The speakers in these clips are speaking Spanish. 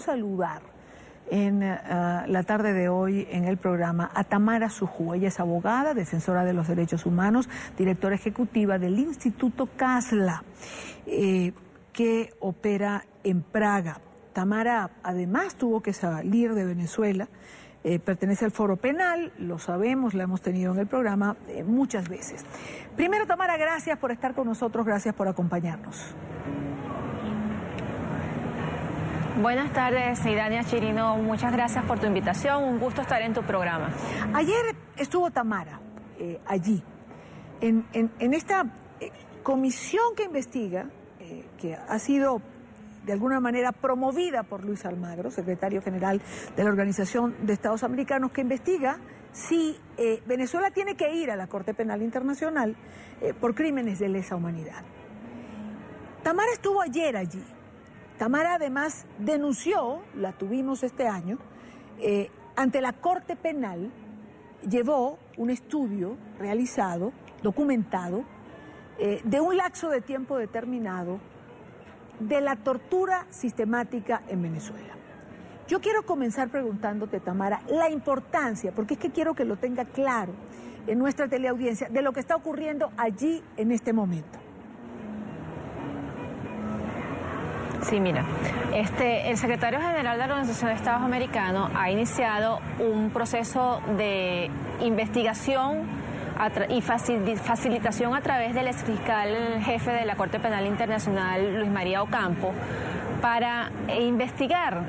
saludar en la tarde de hoy en el programa a Tamara Sujú. Ella es abogada, defensora de los derechos humanos, directora ejecutiva del Instituto Casla, que opera en Praga. Tamara además tuvo que salir de Venezuela, pertenece al Foro Penal, lo sabemos, la hemos tenido en el programa muchas veces. Primero, Tamara, gracias por estar con nosotros, gracias por acompañarnos. Buenas tardes, Idania Chirino, muchas gracias por tu invitación, un gusto estar en tu programa. Ayer estuvo Tamara allí, en esta comisión que investiga, que ha sido de alguna manera promovida por Luis Almagro, secretario general de la Organización de Estados Americanos, que investiga si Venezuela tiene que ir a la Corte Penal Internacional por crímenes de lesa humanidad. Tamara estuvo ayer allí. Tamara además denunció, la tuvimos este año, ante la Corte Penal, llevó un estudio realizado, documentado, de un lapso de tiempo determinado de la tortura sistemática en Venezuela. Yo quiero comenzar preguntándote, Tamara, la importancia, porque es que quiero que lo tenga claro en nuestra teleaudiencia, de lo que está ocurriendo allí en este momento. Sí, mira, el secretario general de la Organización de Estados Americanos ha iniciado un proceso de investigación y facilitación a través del exfiscal jefe de la Corte Penal Internacional, Luis María Ocampo, para investigar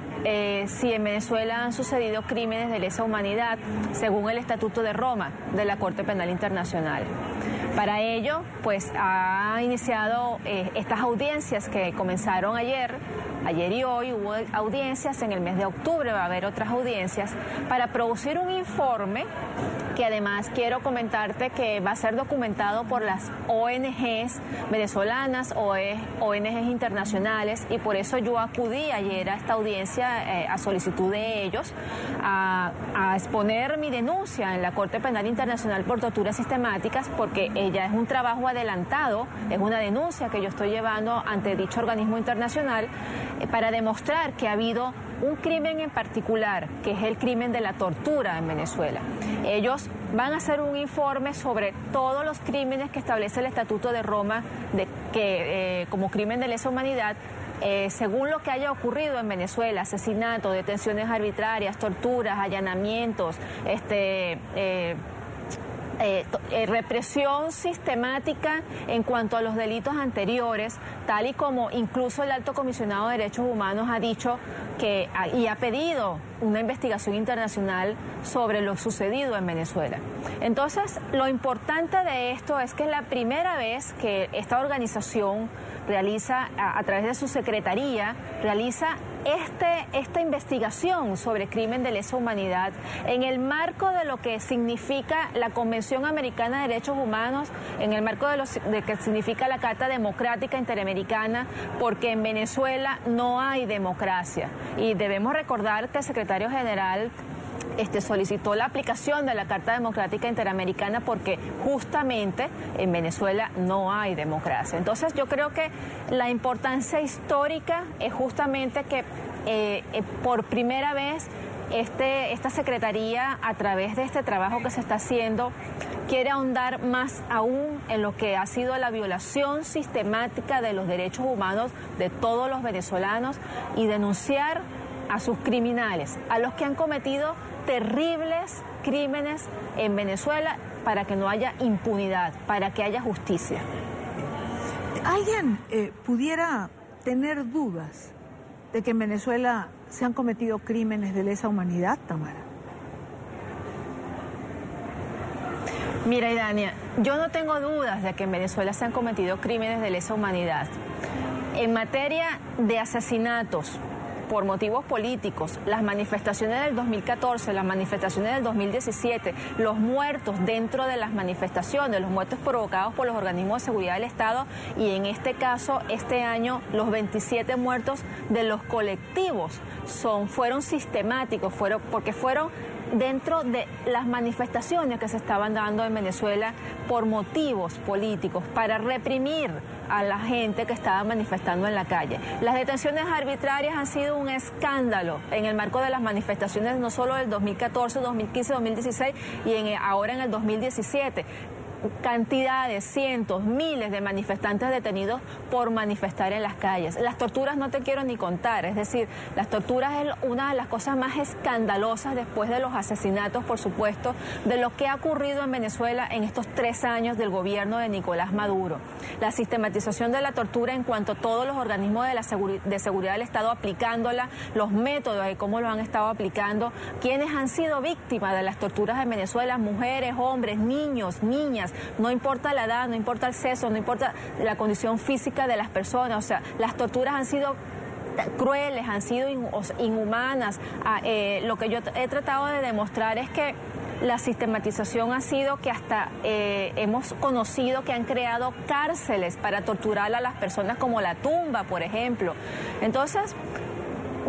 si en Venezuela han sucedido crímenes de lesa humanidad según el Estatuto de Roma de la Corte Penal Internacional. Para ello, pues ha iniciado estas audiencias que comenzaron ayer y hoy. Hubo audiencias, en el mes de octubre va a haber otras audiencias para producir un informe que además quiero comentarte que va a ser documentado por las ONGs venezolanas, ONGs internacionales, y por eso yo acudí ayer a esta audiencia a solicitud de ellos a exponer mi denuncia en la Corte Penal Internacional por torturas sistemáticas, porque ella es un trabajo adelantado, es una denuncia que yo estoy llevando ante dicho organismo internacional para demostrar que ha habido un crimen en particular, que es el crimen de la tortura en Venezuela. Ellos van a hacer un informe sobre todos los crímenes que establece el Estatuto de Roma como crimen de lesa humanidad, según lo que haya ocurrido en Venezuela: asesinatos, detenciones arbitrarias, torturas, allanamientos, represión sistemática en cuanto a los delitos anteriores, tal y como incluso el Alto Comisionado de Derechos Humanos ha dicho y ha pedido una investigación internacional sobre lo sucedido en Venezuela. Entonces, lo importante de esto es que es la primera vez que esta organización realiza, a través de su secretaría, realiza esta investigación sobre crimen de lesa humanidad en el marco de lo que significa la Convención Americana de Derechos Humanos, en el marco de que significa la Carta Democrática Interamericana, porque en Venezuela no hay democracia. Y debemos recordar que el secretario general solicitó la aplicación de la Carta Democrática Interamericana porque justamente en Venezuela no hay democracia. Entonces yo creo que la importancia histórica es justamente que por primera vez esta Secretaría, a través de este trabajo que se está haciendo, quiere ahondar más aún en lo que ha sido la violación sistemática de los derechos humanos de todos los venezolanos y denunciar a sus criminales, a los que han cometido terribles crímenes en Venezuela, para que no haya impunidad, para que haya justicia. ¿Alguien pudiera tener dudas de que en Venezuela se han cometido crímenes de lesa humanidad, Tamara? Mira, Idania, yo no tengo dudas de que en Venezuela se han cometido crímenes de lesa humanidad. En materia de asesinatos por motivos políticos, las manifestaciones del 2014, las manifestaciones del 2017, los muertos dentro de las manifestaciones, los muertos provocados por los organismos de seguridad del Estado, y en este caso, este año, los 27 muertos de los colectivos fueron sistemáticos, porque fueron dentro de las manifestaciones que se estaban dando en Venezuela por motivos políticos, para reprimir a la gente que estaba manifestando en la calle. Las detenciones arbitrarias han sido un escándalo en el marco de las manifestaciones, no solo del 2014, 2015, 2016 y ahora en el 2017. Cantidades, cientos, miles de manifestantes detenidos por manifestar en las calles. Las torturas no te quiero ni contar, es decir, las torturas es una de las cosas más escandalosas después de los asesinatos, por supuesto, de lo que ha ocurrido en Venezuela en estos 3 años del gobierno de Nicolás Maduro. La sistematización de la tortura en cuanto a todos los organismos de seguridad del Estado aplicándola, los métodos de cómo lo han estado aplicando, quienes han sido víctimas de las torturas en Venezuela, mujeres, hombres, niños, niñas. No importa la edad, no importa el sexo, no importa la condición física de las personas, o sea, las torturas han sido crueles, han sido inhumanas. Lo que yo he tratado de demostrar es que la sistematización ha sido que hasta hemos conocido que han creado cárceles para torturar a las personas, como La Tumba, por ejemplo. Entonces,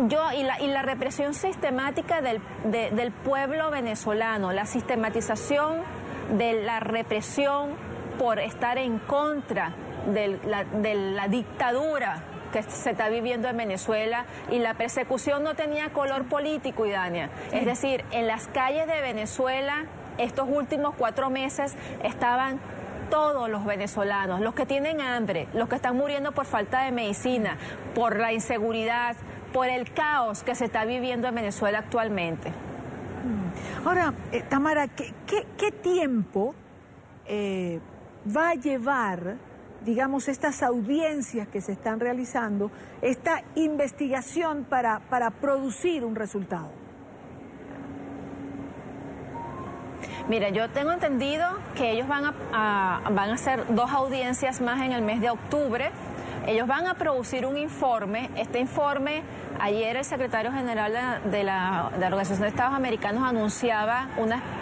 la represión sistemática del pueblo venezolano, la sistematización de la represión por estar en contra de la dictadura que se está viviendo en Venezuela, y la persecución no tenía color político, Idania. Sí. Es decir, en las calles de Venezuela estos últimos 4 meses estaban todos los venezolanos, los que tienen hambre, los que están muriendo por falta de medicina, por la inseguridad, por el caos que se está viviendo en Venezuela actualmente. Ahora, Tamara, ¿qué tiempo va a llevar, digamos, estas audiencias que se están realizando, esta investigación para producir un resultado? Mira, yo tengo entendido que ellos van a hacer 2 audiencias más en el mes de octubre. Ellos van a producir un informe. Este informe, ayer el secretario general de la Organización de Estados Americanos anunciaba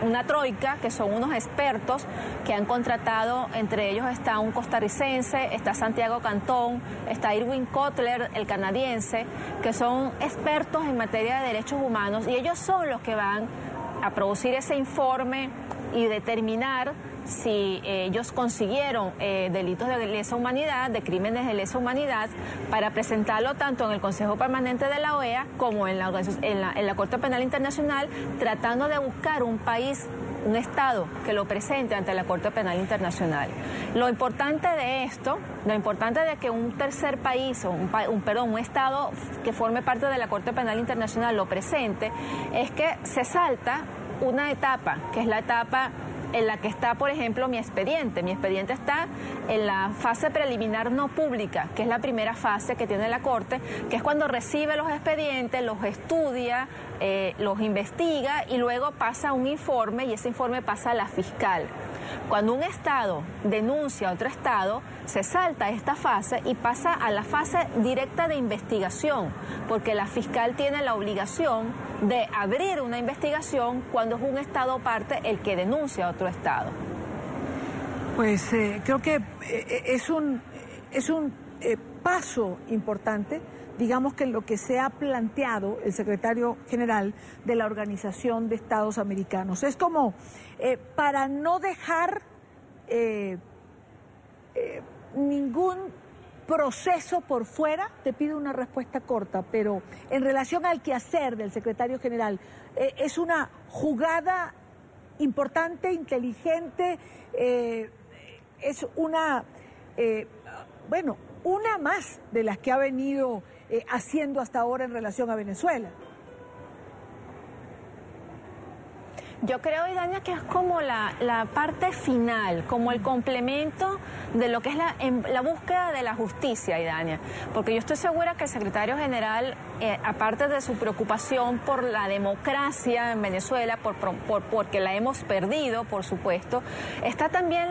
una troika, que son unos expertos que han contratado. Entre ellos está un costarricense, está Santiago Cantón, está Irwin Kotler, el canadiense, que son expertos en materia de derechos humanos, y ellos son los que van a producir ese informe y determinar si ellos consiguieron delitos de lesa humanidad, de crímenes de lesa humanidad, para presentarlo tanto en el Consejo Permanente de la OEA como en la Corte Penal Internacional, tratando de buscar un país, un Estado que lo presente ante la Corte Penal Internacional. Lo importante de esto, lo importante de que un tercer país, o un Estado que forme parte de la Corte Penal Internacional lo presente, es que se salta una etapa, que es la etapa en la que está, por ejemplo, mi expediente. Mi expediente está en la fase preliminar no pública, que es la primera fase que tiene la Corte, que es cuando recibe los expedientes, los estudia, los investiga y luego pasa un informe, y ese informe pasa a la fiscal. Cuando un Estado denuncia a otro Estado, se salta esta fase y pasa a la fase directa de investigación, porque la fiscal tiene la obligación de abrir una investigación cuando es un Estado parte el que denuncia a otro Estado. Pues creo que es un paso importante, digamos, que en lo que se ha planteado el secretario general de la Organización de Estados Americanos. Es como para no dejar ningún proceso por fuera. Te pido una respuesta corta, pero en relación al quehacer del secretario general, es una jugada importante, inteligente, es una, una más de las que ha venido haciendo hasta ahora en relación a Venezuela. Yo creo, Idania, que es como la parte final, como el complemento de lo que es la búsqueda de la justicia, Idania. Porque yo estoy segura que el secretario general, aparte de su preocupación por la democracia en Venezuela, porque la hemos perdido, por supuesto, está también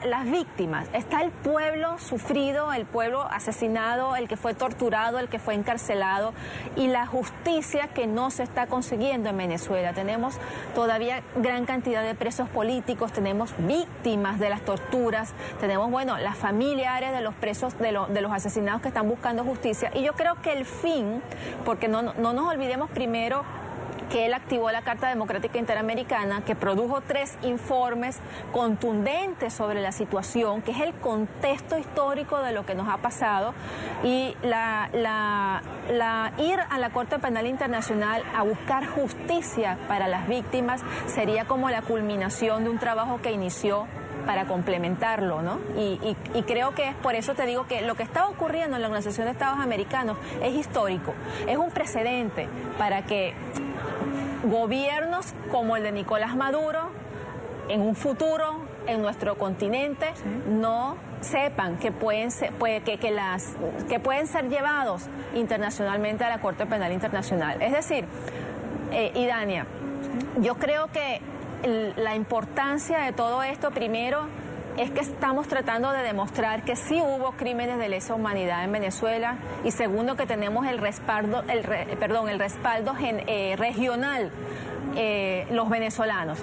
las víctimas, está el pueblo sufrido, el pueblo asesinado, el que fue torturado, el que fue encarcelado, y la justicia que no se está consiguiendo en Venezuela. Tenemos todavía gran cantidad de presos políticos, tenemos víctimas de las torturas, tenemos, las familiares de los presos, de los asesinados que están buscando justicia. Y yo creo que el fin, porque no nos olvidemos primero que él activó la Carta Democrática Interamericana, que produjo 3 informes contundentes sobre la situación, que es el contexto histórico de lo que nos ha pasado, y ir a la Corte Penal Internacional a buscar justicia para las víctimas sería como la culminación de un trabajo que inició para complementarlo, ¿no? Y creo que es por eso te digo que lo que está ocurriendo en la Organización de Estados Americanos es histórico, es un precedente para que gobiernos como el de Nicolás Maduro en un futuro en nuestro continente no sepan que pueden ser, que pueden ser llevados internacionalmente a la Corte Penal Internacional. Es decir, Idania, yo creo que la importancia de todo esto, primero, es que estamos tratando de demostrar que sí hubo crímenes de lesa humanidad en Venezuela, y segundo, que tenemos el respaldo regional. Los venezolanos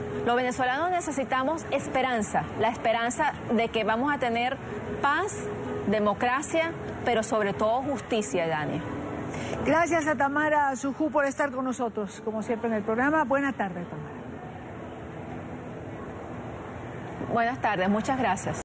necesitamos esperanza, la esperanza de que vamos a tener paz, democracia, pero sobre todo justicia, Dani. Gracias a Tamara Sujú por estar con nosotros, como siempre en el programa. Buena tarde, Tamara. Buenas tardes, muchas gracias.